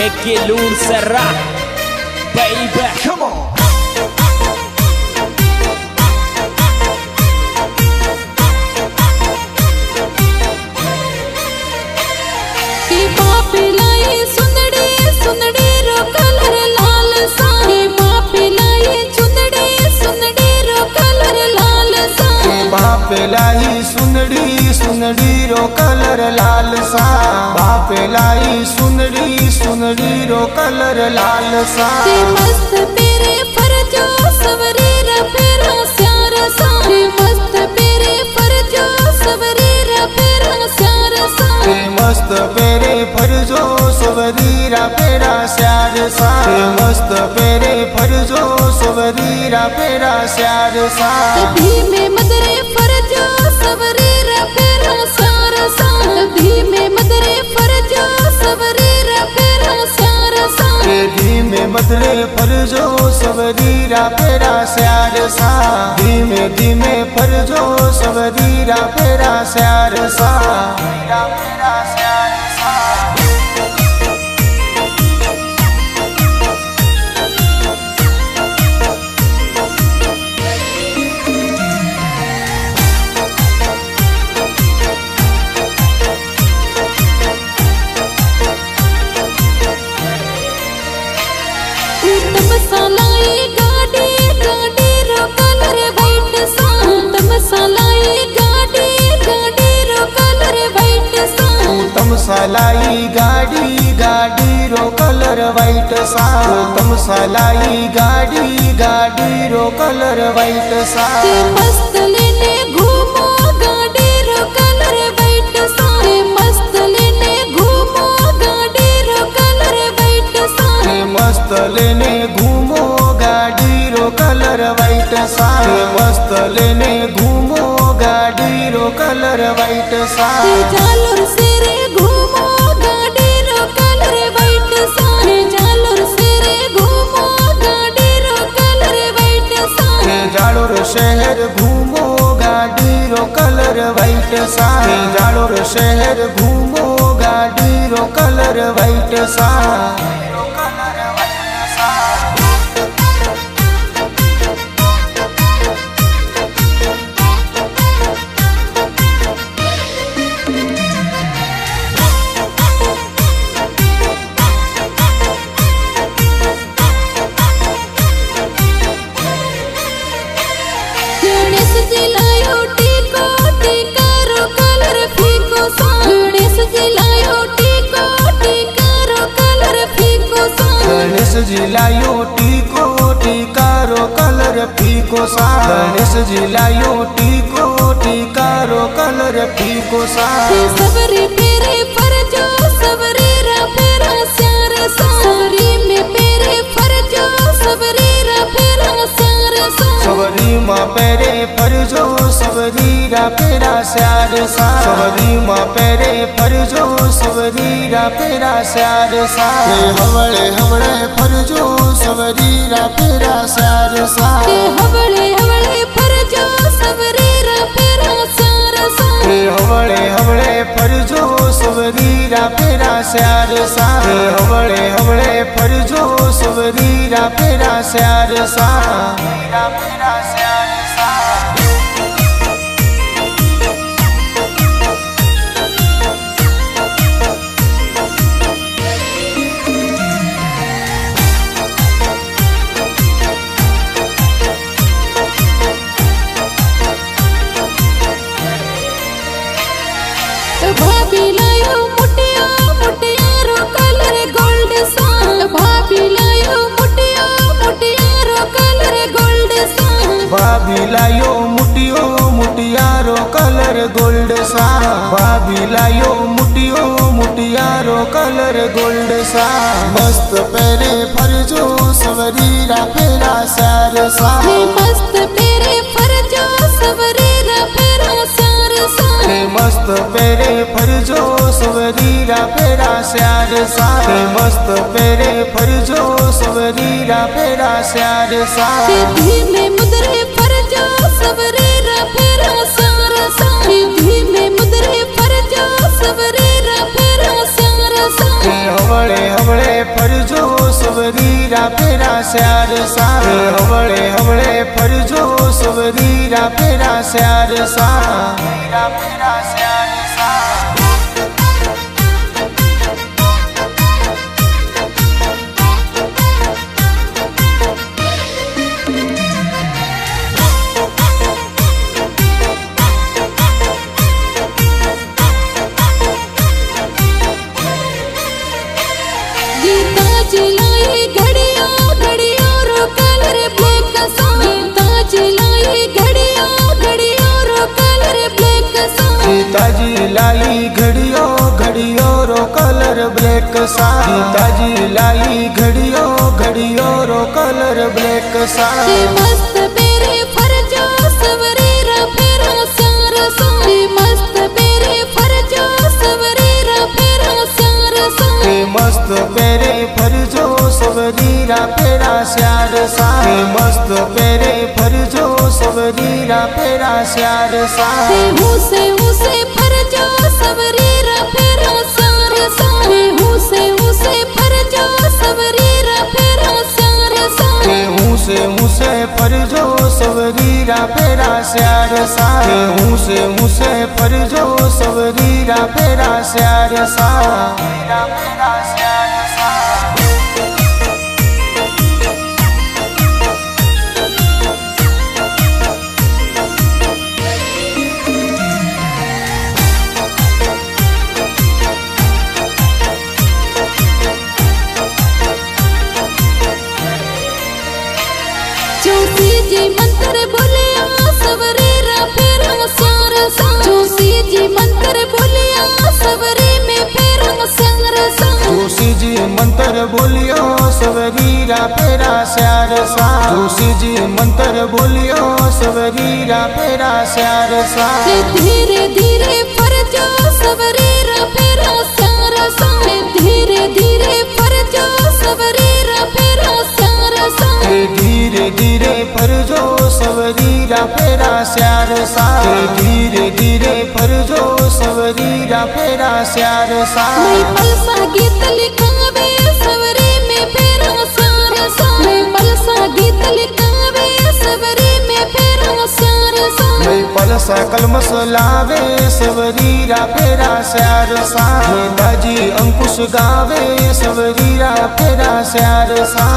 Eki Lur Serra, baby. Come on. बापेलाई सुंदड़ी सुंदड़ी रो colour लाल सा बापेलाई सुंदड़ी सुंदड़ी रो कलर लाल सा मस्त पेरे फरजो सवरी रफेरा स्यार सा मस्त पेरे फरजो सवरी रफेरा स्यार सा मस्त पेरे फरजो सवरी रफेरा स्यार सा मस्त पेरे फरजो सवरी रफेरा स्यार सा धीमे मदरे फरजो सवरी रफेरा स्यार सा धीमे मदरे फरजो सवरी रफेरा स्यार सा धीमे मदरे फरजो सवरी रफेरा स्यार सा धीमे धीमे फरजो सवरी रफेरा स्यार सा रफेरा स्यार सा मसालाई गाड़ी गाड़ी रो कलर वाइट सा मसालाई गाड़ी गाड़ी रो कलर वाइट सा मसालाई गाड़ी गाड़ी रो कलर वाइट सा मसालाई गाड़ी गाड़ी रो कलर वाइट सा मस्त लेने घूमो गाड़ी रो कलर वाइट सा मस्त लेने घूमो गाड़ी रो कलर वाइट सा मस्त लेने घूमो गाड़ी रो कलर वाइट सा मस्त लेने घूमो गाड़ी रो कलर वाइट सा जालोर से रे घूमो गाड़ी रो कलर वाइट सा जालोर से रे घूमो गाड़ी रो कलर वाइट सा जालोर शहर घूमो गाड़ी रो कलर वाइट सा जालोर शहर घूमो गाड़ी रो कलर वाइट सा जिलायो टीको टीकारो कलर फीको सा गणेश जिलायो टीको टीकारो कलर फीको सा सबरी पेरे फरजो सबरी रफेरा स्यार सा सबरी में पेरे फरजो सबरी रफेरा स्यार सा सबरी माँ पेरे फरजो सबरी रफेरा स्यार सा सबरी माँ पेरे फरजो सबरी रफेरा स्यार सा हवड़े हवड़े फरजो सबरी रफेरा स्यार सा हवड़े हवड़े फरजो सबरी रफेरा स्यार सा हवड़े हवड़े फरजो सबरी रफेरा स्यार सा हवड़े हवड़े फरजो सबरी रफेरा स्यार सा रफेरा स्यार सा भाभी लायो मुटिया मुटिया रो कलर गोल्ड सा भाभी लायो मुटिया मुटिया रो कलर गोल्ड सा भाभी लायो मुटियो मुटिया रो कलर गोल्ड सा भाभी लायो मुटियो मुटिया रो कलर गोल्ड सा मस्त पेरे फरजो सवरी रफेरा स्यार सा मस्त पेरे फरजो सवरी रफेरा स्यार सा मस्त पेरे फरजो सवरी रफेरा स्यार सा मस्त पेरे फरजो सवरी रफेरा स्यार सा धीमे मुदरे फरजो सवरी रफेरा स्यार सा धीमे मुदरे फरजो सवरी रफेरा स्यार सा हवड़े हवड़े સવરીરા ફેરા શ્યાર સા હવળે હવળે ફરજો સવરીરા ફેરા શ્યાર સા गीताजी लाई घड़ियों घड़ियों रो कलर ब्लैक सा गीताजी लाई घड़ियों घड़ियों रो कलर ब्लैक सा गीताजी लाई घड़ियों घड़ियों रो कलर ब्लैक सा गीताजी लाई घड़ियों घड़ियों रो कलर ब्लैक सा मस्त पेरे फरजो सवरीरा फेरा श्यार सा मस्त पेरे फरजो सवरीरा फेरा श्यार सा मस्त पेरे फरजो सवरीरा फेरा श्यार सा मस्त पेरे फरजो सवरीरा फेरा श्यार सा हुसे फरजो सवरीरा फेरा श्यार सा हुसे फरजो सवरीरा फेरा श्यार सा हुसे फरजो सवरीरा फेरा श्यार सा हुसे फरजो सवरीरा फेरा श्यार सा जोशी जी मंत्र बोलिया सवरीरा फेरा श्यार सा जोशी जी मंत्र बोलिया सवरी में फेरा श्यार सा जोशी जी मंत्र बोलियो सवरीरा फेरा श्यार सा जोशी जी मंत्र बोलियो सवरीरा फेरा श्यार सा धीरे धीरे फरजो सवरीरा फेरा श्यार सा धीरे धीरे फरजो सवरीरा फेरा श्यार सा धीरे धीरे फरजो सवरीरा फेरा श्यार सा धीरे धीरे फरजो सवरीरा फेरा श्यार सा पलसा गीत लिखावे सवरी में फेरा श्यार सा पलसा गीत लिखावे सवरी में फेरा श्यार सा पलसा कलमस लावे सवरीरा फेरा श्यार सा दाजी अंकुश गावे सवरीरा फेरा श्यार सा